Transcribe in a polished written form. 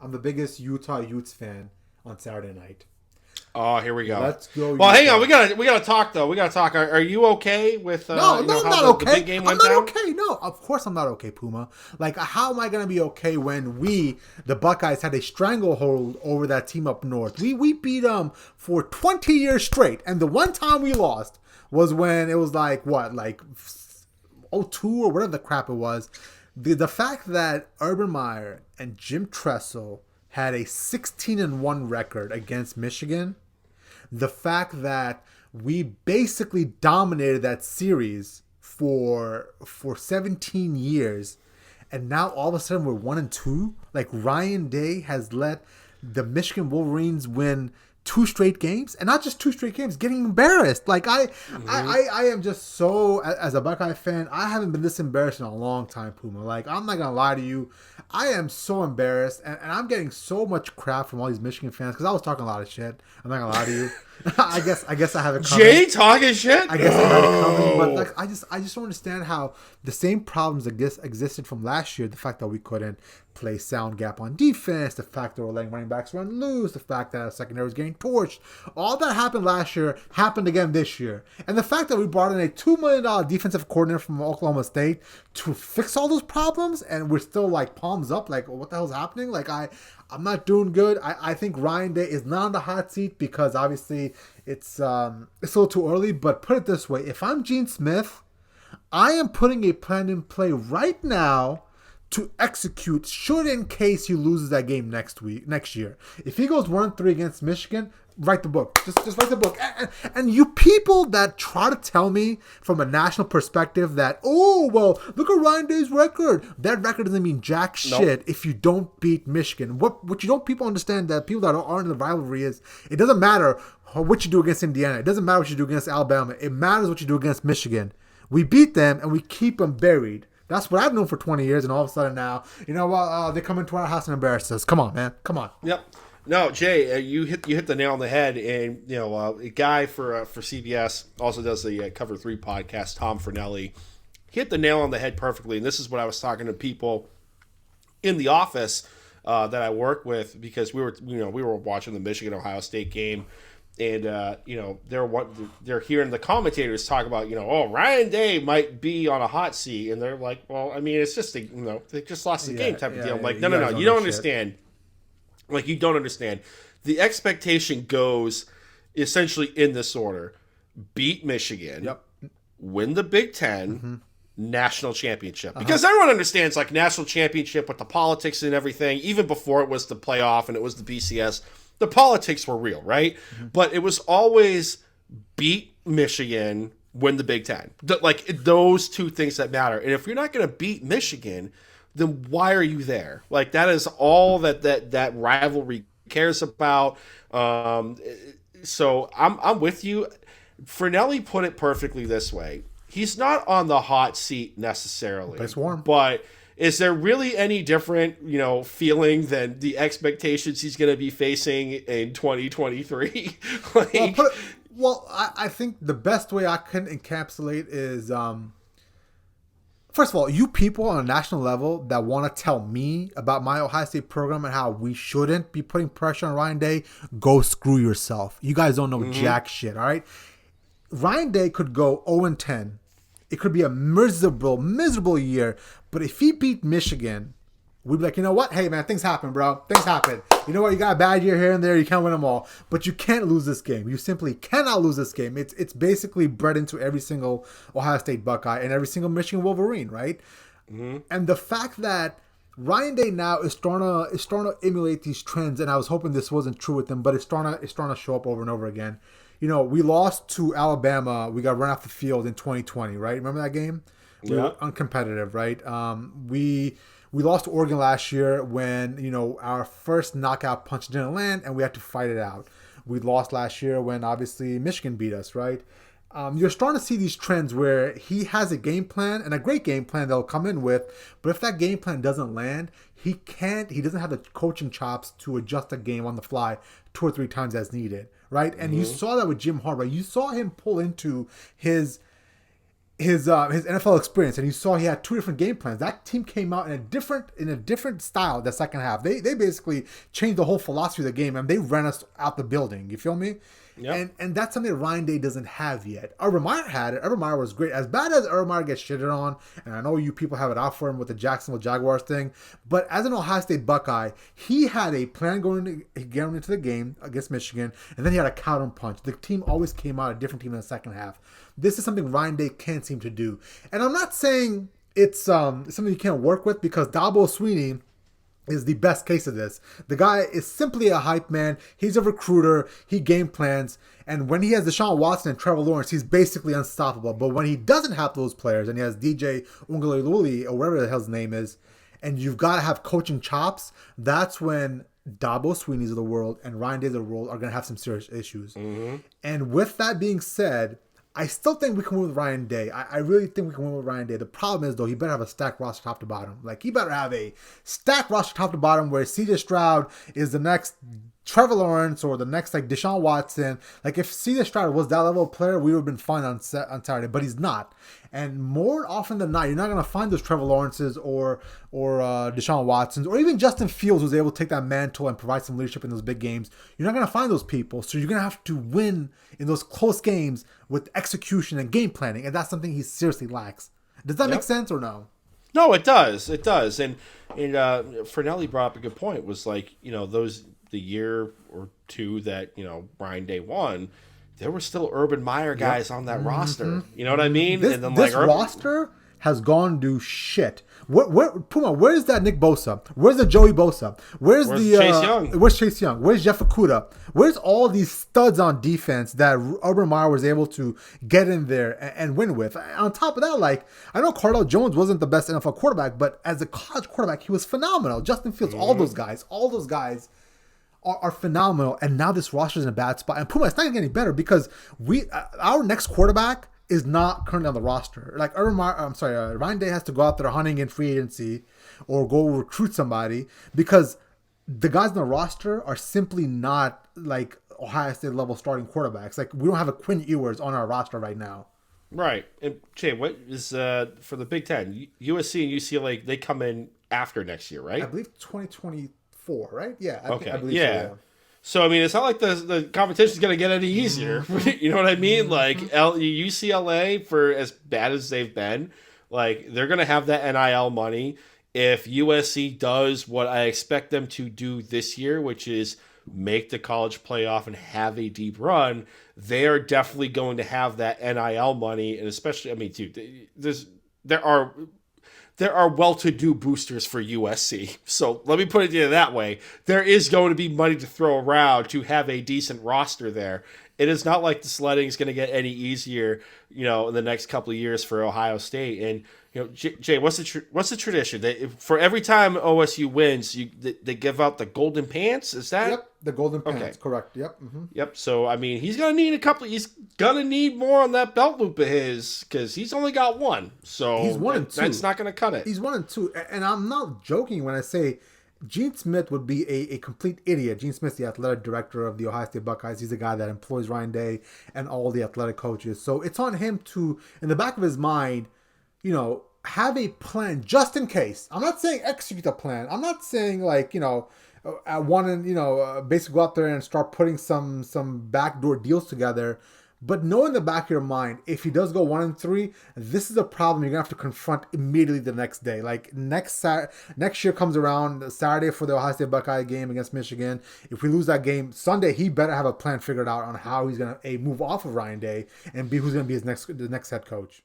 I'm the biggest Utah Utes fan on Saturday night. Oh, here we go. Let's go. Well, Utah. hang on. We gotta talk though. We gotta talk. Are you okay with No, I'm not okay. the big game went I'm not down? okay. No, of course I'm not okay, Puma. Like, how am I gonna be okay when we, the Buckeyes, had a stranglehold over that team up north? We beat them for 20 years straight, and the one time we lost was when it was like 02 or whatever the crap it was. The fact that Urban Meyer and Jim Tressel had a 16-1 record against Michigan, the fact that we basically dominated that series for 17 years, and now all of a sudden we're 1-2. Like, Ryan Day has let the Michigan Wolverines win 2 straight games, and not just 2 straight games, getting embarrassed. Like, I am just so, as a Buckeye fan, I haven't been this embarrassed in a long time, Puma. Like, I'm not gonna lie to you, I am so embarrassed, and I'm getting so much crap from all these Michigan fans because I was talking a lot of shit. I'm not gonna lie to you. I guess I have it coming. Jay talking shit. I guess I have it coming, but like I just don't understand how the same problems existed from last year. The fact that we couldn't play sound gap on defense, the fact that we're letting running backs run loose, the fact that our secondary was getting torched, all that happened last year happened again this year, and the fact that we brought in a $2 million defensive coordinator from Oklahoma State to fix all those problems, and we're still like palms up, like what the hell's happening? Like I'm not doing good. I think Ryan Day is not on the hot seat because obviously it's a little too early. But put it this way: if I'm Gene Smith, I am putting a plan in play right now to execute should in case he loses that game next year. If he goes 1-3 against Michigan, write the book. Just write the book. And you people that try to tell me from a national perspective that, oh, well, look at Ryan Day's record. That record doesn't mean jack shit if you don't beat Michigan. What you don't people understand, that people that aren't in the rivalry, is it doesn't matter what you do against Indiana. It doesn't matter what you do against Alabama. It matters what you do against Michigan. We beat them and we keep them buried. That's what I've known for 20 years, and all of a sudden now, you know what? They come into our house and embarrass us. Come on, man. Come on. Yep. No, Jay, you hit the nail on the head, and a guy for CBS also does the Cover 3 podcast, Tom Fornelli, hit the nail on the head perfectly. And this is what I was talking to people in the office that I work with, because we were watching the Michigan Ohio State game. And they're hearing the commentators talk about, Ryan Day might be on a hot seat, and they're like, well, I mean, it's just they just lost the game type of deal. I'm like, no, you don't understand. Like, you don't understand. The expectation goes essentially in this order: beat Michigan, win the Big Ten, national championship. Because everyone understands, like, national championship with the politics and everything. Even before it was the playoff and it was the BCS. The politics were real, right? But it was always beat Michigan, win the Big Ten. Like, those two things that matter. And if you're not going to beat Michigan, then why are you there? Like, that is all that rivalry cares about. So I'm with you. Fornelli put it perfectly this way: he's not on the hot seat necessarily, but it's warm. But is there really any different, feeling than the expectations he's going to be facing in 2023? I think the best way I can encapsulate is, first of all, you people on a national level that want to tell me about my Ohio State program and how we shouldn't be putting pressure on Ryan Day, go screw yourself. You guys don't know jack shit, all right? Ryan Day could go 0-10. It could be a miserable year. But if he beat Michigan, we'd be like, you know what? Hey, man, things happen, bro. Things happen. You know what? You got a bad year here and there. You can't win them all. But you can't lose this game. You simply cannot lose this game. It's basically bred into every single Ohio State Buckeye and every single Michigan Wolverine, right? And the fact that Ryan Day now is starting to emulate these trends, and I was hoping this wasn't true with him, but it's starting to show up over and over again. We lost to Alabama. We got run off the field in 2020, right? Remember that game? We were uncompetitive, right? We lost to Oregon last year when, our first knockout punch didn't land and we had to fight it out. We lost last year when, obviously, Michigan beat us, right? You're starting to see these trends where he has a game plan, and a great game plan they'll come in with, but if that game plan doesn't land, he doesn't have the coaching chops to adjust the game on the fly 2 or 3 times as needed, right? And you saw that with Jim Harbaugh. You saw him pull into his his NFL experience, and you saw he had two different game plans. That team came out in a different style the second half. They basically changed the whole philosophy of the game, and they ran us out the building. You feel me? Yep. And that's something that Ryan Day doesn't have yet. Urban Meyer had it. Urban Meyer was great. As bad as Urban Meyer gets shitted on, and I know you people have it out for him with the Jacksonville Jaguars thing, but as an Ohio State Buckeye, he had a plan going into the game against Michigan, and then he had a counter punch. The team always came out a different team in the second half. This is something Ryan Day can't seem to do. And I'm not saying it's something you can't work with, because Dabo Swinney is the best case of this. The guy is simply a hype man. He's a recruiter. He game plans. And when he has Deshaun Watson and Trevor Lawrence, he's basically unstoppable. But when he doesn't have those players, and he has DJ Uiagalelei, or whatever the hell his name is, and you've got to have coaching chops, that's when Dabo Swinney's of the world and Ryan Day's of the world are going to have some serious issues. Mm-hmm. And with that being said, I still think we can win with Ryan Day. I really think we can win with Ryan Day. The problem is, though, he better have a stacked roster top to bottom. Like, he better have a stacked roster top to bottom where CJ Stroud is the next Trevor Lawrence or the next, like, Deshaun Watson. Like, if CJ Stroud was that level of player, we would have been fine on Saturday, but he's not. And more often than not, you're not going to find those Trevor Lawrences or Deshaun Watsons, or even Justin Fields, who's able to take that mantle and provide some leadership in those big games. You're not going to find those people. So you're going to have to win in those close games with execution and game planning. And that's something he seriously lacks. Does that make sense or no? No, it does. It does. And Fernelli brought up a good point, was like, the year or two that, Ryan Day won, there were still Urban Meyer guys on that roster. You know what I mean? This roster has gone to shit. Puma, where's that Nick Bosa? Where's the Joey Bosa? Where's Chase Young? Where's Chase Young? Where's Jeff Okudah? Where's all these studs on defense that Urban Meyer was able to get in there and win with? On top of that, like, I know Cardale Jones wasn't the best NFL quarterback, but as a college quarterback, he was phenomenal. Justin Fields, all those guys are phenomenal. And now this roster's in a bad spot. And Puma, it's not going to get any better, because our next quarterback is not currently on the roster. Like, Ryan Day has to go out there hunting in free agency or go recruit somebody, because the guys on the roster are simply not like Ohio State level starting quarterbacks. Like, we don't have a Quinn Ewers on our roster right now. Right. And Jay, what is for the Big Ten? USC and UCLA, they come in after next year, right? I believe 2024, right? Yeah. I believe so, yeah. So, I mean, it's not like the competition is going to get any easier. You know what I mean? Like, UCLA, for as bad as they've been, like, they're going to have that NIL money. If USC does what I expect them to do this year, which is make the college playoff and have a deep run, they are definitely going to have that NIL money. And especially, I mean, dude, there are well-to-do boosters for USC. So let me put it to you that way. There is going to be money to throw around to have a decent roster there. It is not like the sledding is going to get any easier, in the next couple of years for Ohio State. And, Jay, what's the tradition? For every time OSU wins, they give out the golden pants? Is that? Yep, the golden pants, okay. Correct. Yep. Mm-hmm. Yep. So, I mean, he's going to need he's going to need more on that belt loop of his, because he's only got one. So he's 1 and 2. That's not going to cut it. He's 1 and 2. And I'm not joking when I say Gene Smith would be a complete idiot. Gene Smith's the athletic director of the Ohio State Buckeyes. He's the guy that employs Ryan Day and all the athletic coaches. So it's on him to, in the back of his mind, have a plan just in case. I'm not saying execute a plan. I'm not saying basically go out there and start putting some backdoor deals together. But know in the back of your mind, if he does go 1 and 3, this is a problem you're gonna have to confront immediately the next day. Like next year comes around, Saturday for the Ohio State Buckeye game against Michigan. If we lose that game Sunday, he better have a plan figured out on how he's gonna move off of Ryan Day and be who's gonna be the next head coach.